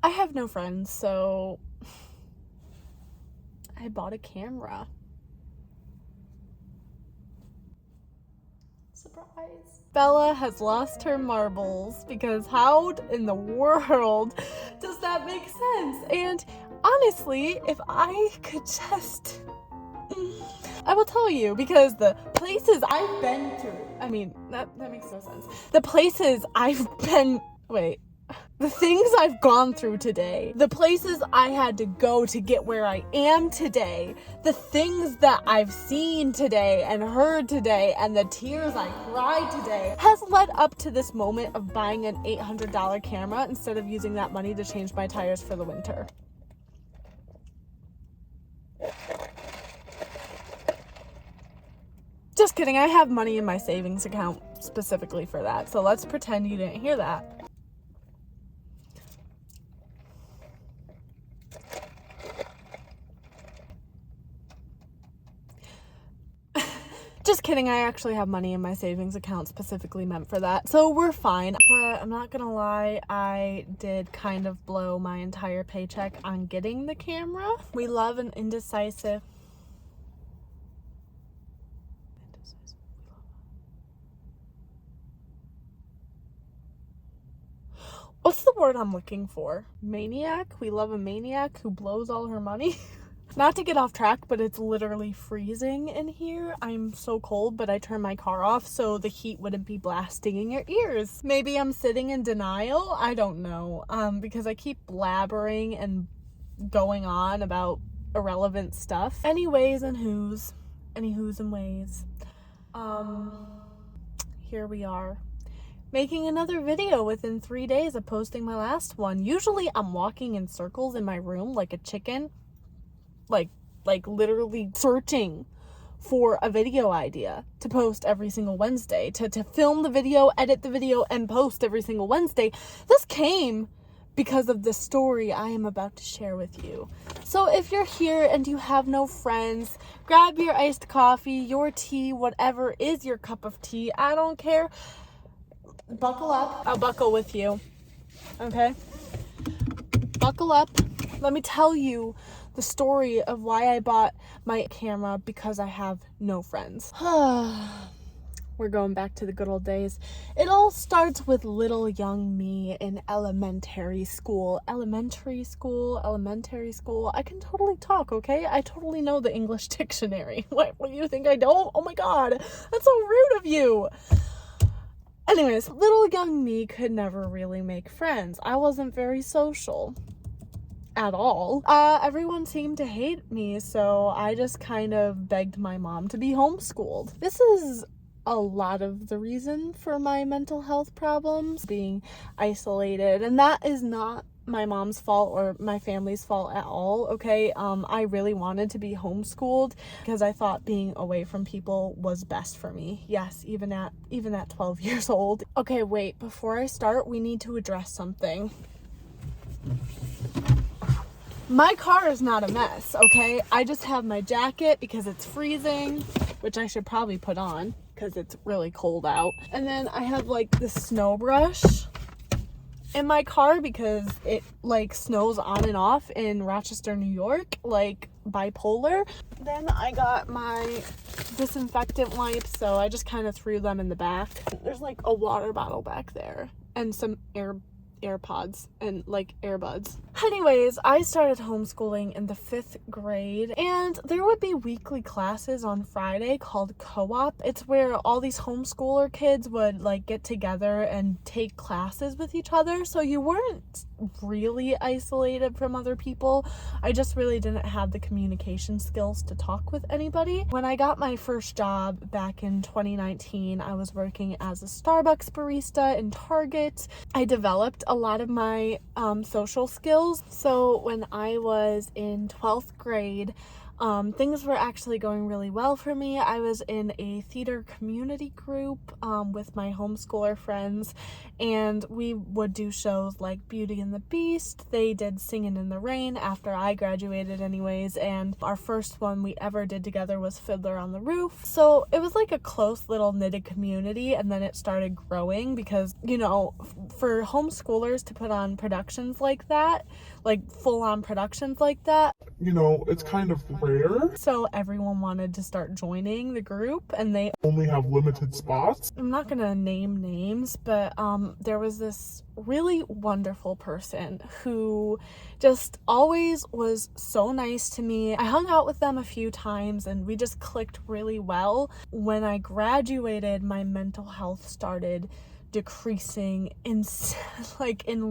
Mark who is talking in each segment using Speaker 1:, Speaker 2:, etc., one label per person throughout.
Speaker 1: I have no friends, so I bought a camera. Surprise. Bella has lost her marbles because how in the world does that make sense? And honestly, if I could just... I will tell you, because the places I've been to, I mean, that makes no sense. The places I've been... Wait. The things I've gone through today, the places I had to go to get where I am today, the things that I've seen today and heard today, and the tears I cried today has led up to this moment of buying an $800 camera instead of using that money to change my tires for the winter. Just kidding, I have money in my savings account specifically for that, so let's pretend you didn't hear that. Just kidding, I actually have money in my savings account specifically meant for that, so we're fine. But I'm not gonna lie, I did kind of blow my entire paycheck on getting the camera. We love an indecisive... What's the word I'm looking for? Maniac? We love a maniac who blows all her money. Not to get off track, but it's literally freezing in here. I'm so cold, but I turned my car off so the heat wouldn't be blasting in your ears. Maybe I'm sitting in denial. I don't know. Because I keep blabbering and going on about irrelevant stuff. Anyways and who's. Any who's and ways. Here we are. Making another video within 3 days of posting my last one. Usually I'm walking in circles in my room like a chicken. Like literally searching for a video idea to post every single Wednesday, to film the video, edit the video, and post every single Wednesday. This came because of the story I am about to share with you. So if you're here and you have no friends, grab your iced coffee, your tea, whatever is your cup of tea. I don't care. Buckle up. I'll buckle with you. Okay? Buckle up. Let me tell you the story of why I bought my camera, because I have no friends. We're going back to the good old days. It all starts with little young me in elementary school. Elementary school. I can totally talk, okay? I totally know the English dictionary. What do you think I don't? Oh my god, that's so rude of you. Anyways, little young me could never really make friends. I wasn't very social at all. Everyone seemed to hate me, so I just kind of begged my mom to be homeschooled. This is a lot of the reason for my mental health problems, being isolated, and that is not my mom's fault or my family's fault at all, okay? I really wanted to be homeschooled because I thought being away from people was best for me. Yes, even at 12 years old. Okay, wait, before I start, we need to address something. My car is not a mess, okay? I just have my jacket because it's freezing, which I should probably put on because it's really cold out. And then I have like the snow brush in my car because it like snows on and off in Rochester, New York, like bipolar. Then I got my disinfectant wipes, so I just kind of threw them in the back. There's like a water bottle back there and some AirPods and like earbuds. Anyways, I started homeschooling in the 5th grade, and there would be weekly classes on Friday called co-op. It's where all these homeschooler kids would like get together and take classes with each other, so you weren't really isolated from other people. I just really didn't have the communication skills to talk with anybody. When I got my first job back in 2019, I was working as a Starbucks barista in Target. I developed a lot of my social skills. So when I was in 12th grade, Things were actually going really well for me. I was in a theater community group with my homeschooler friends, and we would do shows like Beauty and the Beast. They did Singin' in the Rain after I graduated anyways, and our first one we ever did together was Fiddler on the Roof. So it was like a close little knitted community, and then it started growing because, you know, for homeschoolers to put on productions like that, like full-on productions like that,
Speaker 2: you know, it's kind of rare.
Speaker 1: So everyone wanted to start joining the group, and they
Speaker 2: only have limited spots.
Speaker 1: I'm not gonna name names, but there was this really wonderful person who just always was so nice to me. I hung out with them a few times and we just clicked really well. When I graduated, my mental health started decreasing in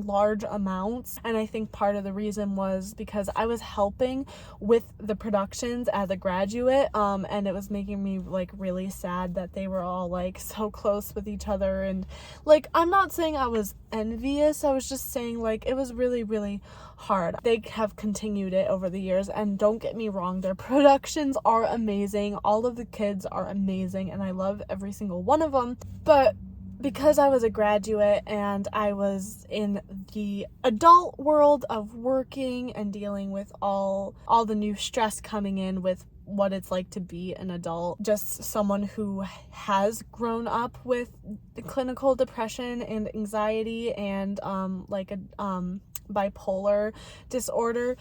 Speaker 1: large amounts, and I think part of the reason was because I was helping with the productions as a graduate, and it was making me like really sad that they were all like so close with each other. And like, I'm not saying I was envious, I was just saying like it was really, really hard. They have continued it over the years, and don't get me wrong, their productions are amazing, all of the kids are amazing, and I love every single one of them. But because I was a graduate and I was in the adult world of working and dealing with all the new stress coming in with what it's like to be an adult, just someone who has grown up with clinical depression and anxiety and bipolar disorder,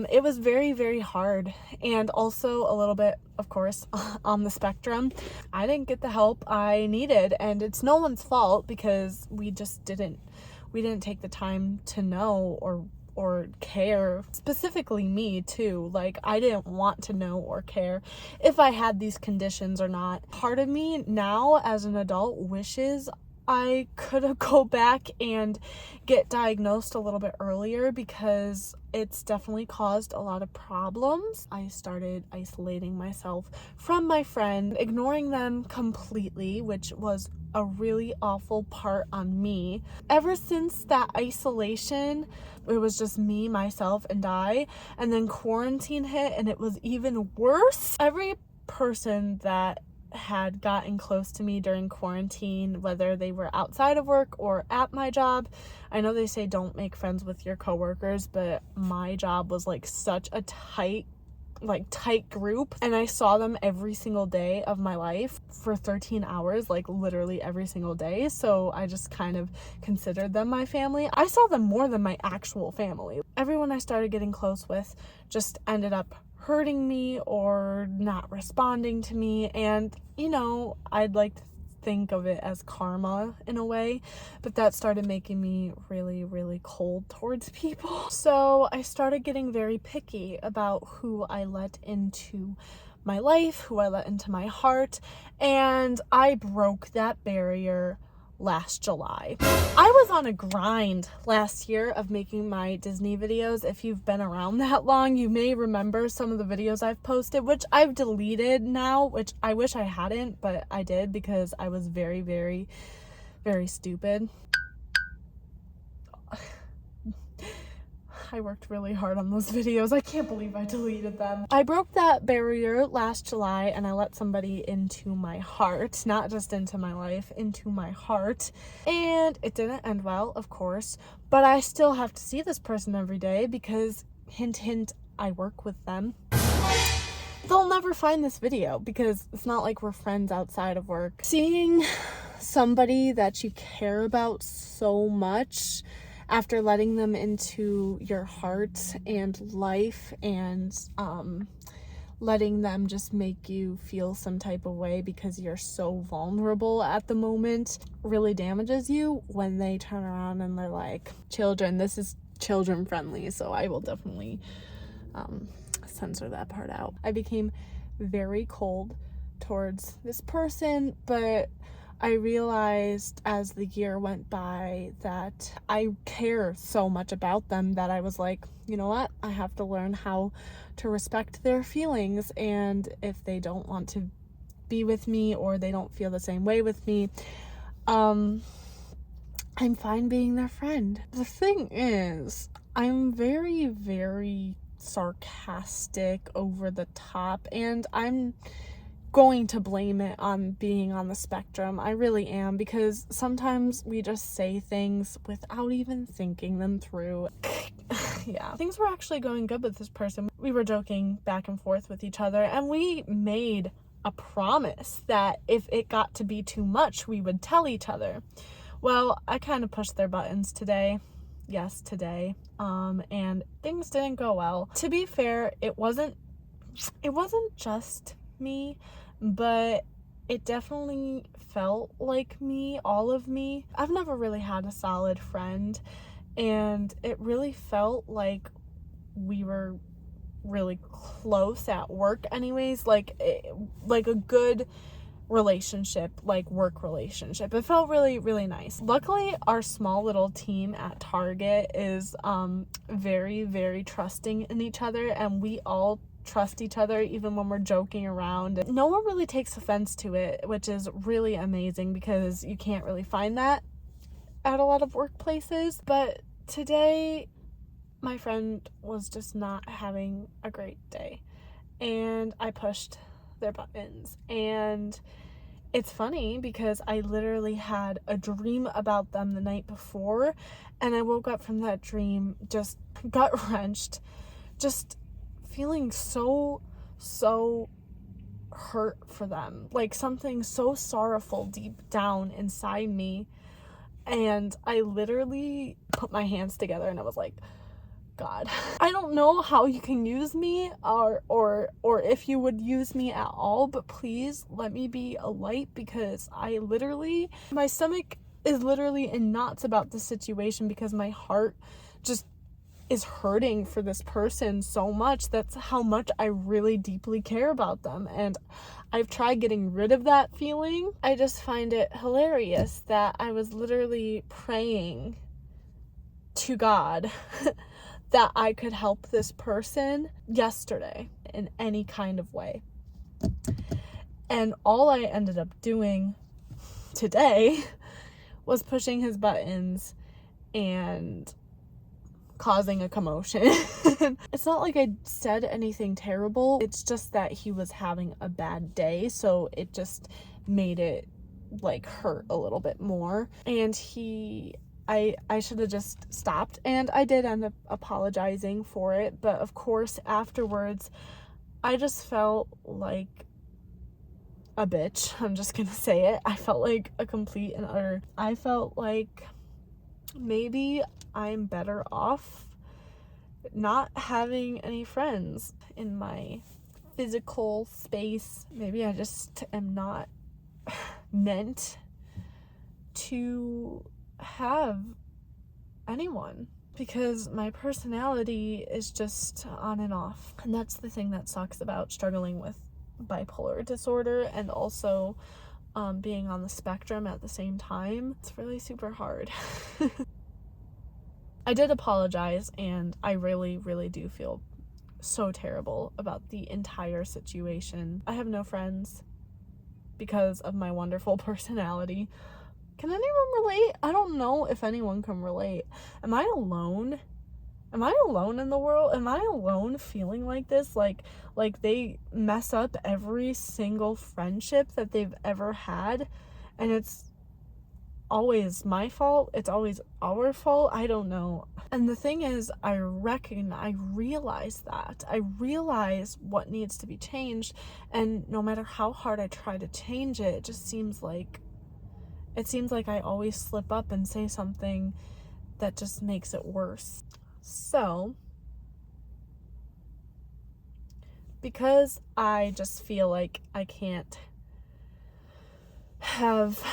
Speaker 1: it was very, very hard, and also a little bit, of course, on the spectrum. I didn't get the help I needed, and it's no one's fault because we didn't take the time to know or care. Specifically me too. Like, I didn't want to know or care if I had these conditions or not. Part of me now as an adult wishes I could have go back and get diagnosed a little bit earlier, because it's definitely caused a lot of problems. I started isolating myself from my friend, ignoring them completely, which was a really awful part on me. Ever since that isolation, it was just me, myself, and I, and then quarantine hit and it was even worse. Every person that had gotten close to me during quarantine, whether they were outside of work or at my job. I know they say don't make friends with your coworkers, but my job was like such a tight group, and I saw them every single day of my life for 13 hours, like literally every single day. So I just kind of considered them my family. I saw them more than my actual family. Everyone I started getting close with just ended up hurting me or not responding to me, and you know, I'd like to think of it as karma in a way, but that started making me really, really cold towards people. So I started getting very picky about who I let into my life, who I let into my heart, and I broke that barrier last July. I was on a grind last year of making my Disney videos. If you've been around that long, you may remember some of the videos I've posted, which I've deleted now, which I wish I hadn't, but I did because I was very, very, very stupid. I worked really hard on those videos. I can't believe I deleted them. I broke that barrier last July and I let somebody into my heart, not just into my life, into my heart. And it didn't end well, of course, but I still have to see this person every day because, hint, hint, I work with them. They'll never find this video because it's not like we're friends outside of work. Seeing somebody that you care about so much after letting them into your heart and life and letting them just make you feel some type of way because you're so vulnerable at the moment really damages you when they turn around and they're like, children, this is children friendly, so I will definitely censor that part out. I became very cold towards this person, but I realized as the year went by that I care so much about them that I was like, you know what? I have to learn how to respect their feelings, and if they don't want to be with me or they don't feel the same way with me, I'm fine being their friend. The thing is, I'm very, very sarcastic, over the top, and I'm going to blame it on being on the spectrum. I really am, because sometimes we just say things without even thinking them through. Yeah, things were actually going good with this person. We were joking back and forth with each other, and we made a promise that if it got to be too much, we would tell each other. Well, I kind of pushed their buttons today. Yes, today. And things didn't go well. To be fair, it wasn't just me, but it definitely felt like me, all of me. I've never really had a solid friend, and it really felt like we were really close at work anyways, like a good relationship, like work relationship. It felt really, really nice. Luckily, our small little team at Target is very, very trusting in each other, and we all trust each other even when we're joking around. No one really takes offense to it, which is really amazing, because you can't really find that at a lot of workplaces. But today, my friend was just not having a great day, and I pushed their buttons. And it's funny because I literally had a dream about them the night before, and I woke up from that dream just gut-wrenched, just feeling so hurt for them, like something so sorrowful deep down inside me. And I literally put my hands together and I was like, God, I don't know how you can use me, or if you would use me at all, but please let me be a light, because my stomach is literally in knots about this situation, because my heart just is hurting for this person so much. That's how much I really deeply care about them, and I've tried getting rid of that feeling. I just find it hilarious that I was literally praying to God that I could help this person yesterday in any kind of way. And all I ended up doing today was pushing his buttons and causing a commotion. It's not like I said anything terrible. It's just that he was having a bad day, so it just made it like hurt a little bit more. And I should have just stopped, and I did end up apologizing for it, but of course afterwards I just felt like a bitch. I'm just gonna say it. I felt like a complete and utter, I felt like maybe I'm better off not having any friends in my physical space. Maybe I just am not meant to have anyone, because my personality is just on and off. And that's the thing that sucks about struggling with bipolar disorder and also being on the spectrum at the same time. It's really super hard. I did apologize, and I really, really do feel so terrible about the entire situation. I have no friends because of my wonderful personality. Can anyone relate? I don't know if anyone can relate. Am I alone? Am I alone in the world? Am I alone feeling like this? Like they mess up every single friendship that they've ever had, and it's always my fault. It's always our fault. I don't know. And the thing is, I realize that. I realize what needs to be changed, and no matter how hard I try to change it, it just seems like I always slip up and say something that just makes it worse. So, because I just feel like I can't have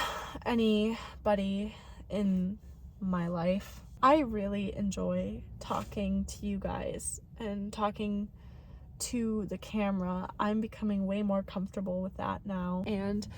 Speaker 1: anybody in my life, I really enjoy talking to you guys and talking to the camera. I'm becoming way more comfortable with that now. And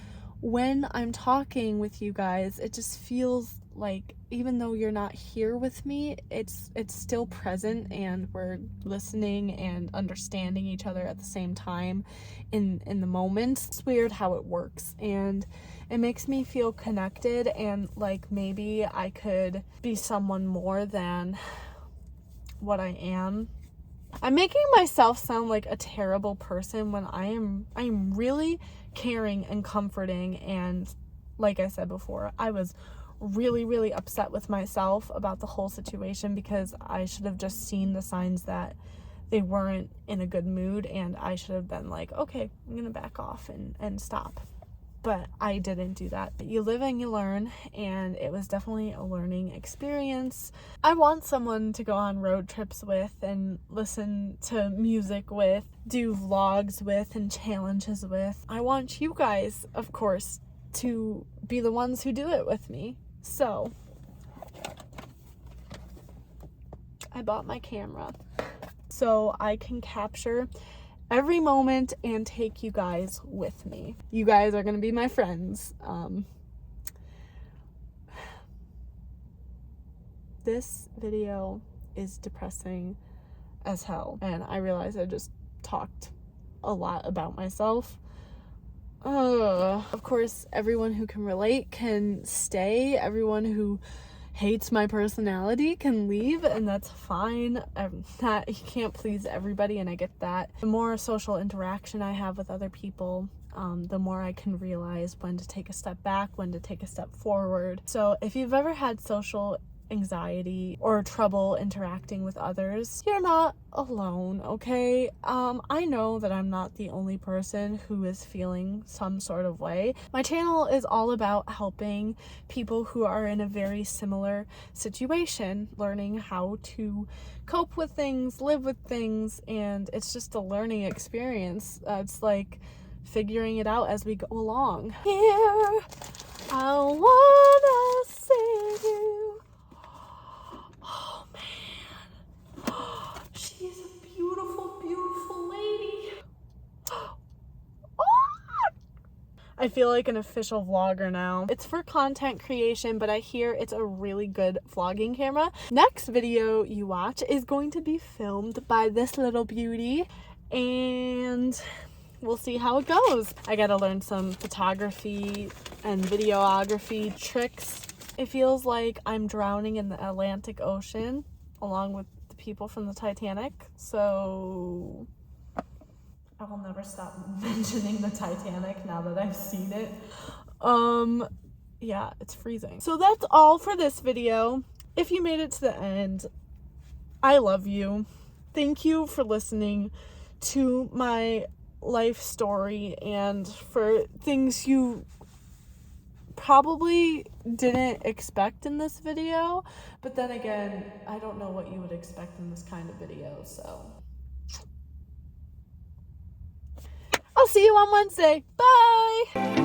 Speaker 1: when I'm talking with you guys, it just feels like, even though you're not here with me, it's still present, and we're listening and understanding each other at the same time in the moment. It's weird how it works, and it makes me feel connected, and like maybe I could be someone more than what I am. I'm making myself sound like a terrible person when I'm really caring and comforting, and like I said before, I was really, really upset with myself about the whole situation because I should have just seen the signs that they weren't in a good mood, and I should have been like, okay, I'm gonna back off and stop. But I didn't do that. You live and you learn, and it was definitely a learning experience. I want someone to go on road trips with and listen to music with, do vlogs with, and challenges with. I want you guys, of course, to be the ones who do it with me. So I bought my camera so I can capture every moment and take you guys with me. You guys are gonna be my friends. This video is depressing as hell, and I realize I just talked a lot about myself. Of course, everyone who can relate can stay. Everyone who hates my personality can leave, and that's fine. You can't please everybody, and I get that. The more social interaction I have with other people, the more I can realize when to take a step back, when to take a step forward. So if you've ever had social anxiety or trouble interacting with others, you're not alone, okay? I know that I'm not the only person who is feeling some sort of way. My channel is all about helping people who are in a very similar situation, learning how to cope with things, live with things, and it's just a learning experience. It's like figuring it out as we go along. Here, I wanna see you. Oh man, she's a beautiful, beautiful lady. I feel like an official vlogger now. It's for content creation, but I hear it's a really good vlogging camera. Next video you watch is going to be filmed by this little beauty, and we'll see how it goes. I gotta learn some photography and videography tricks. It feels like I'm drowning in the Atlantic Ocean along with the people from the Titanic, so I will never stop mentioning the Titanic now that I've seen it. Yeah, it's freezing. So that's all for this video. If you made it to the end, I love you. Thank you for listening to my life story and for things you probably didn't expect in this video, but then again, I don't know what you would expect in this kind of video, so I'll see you on Wednesday. Bye!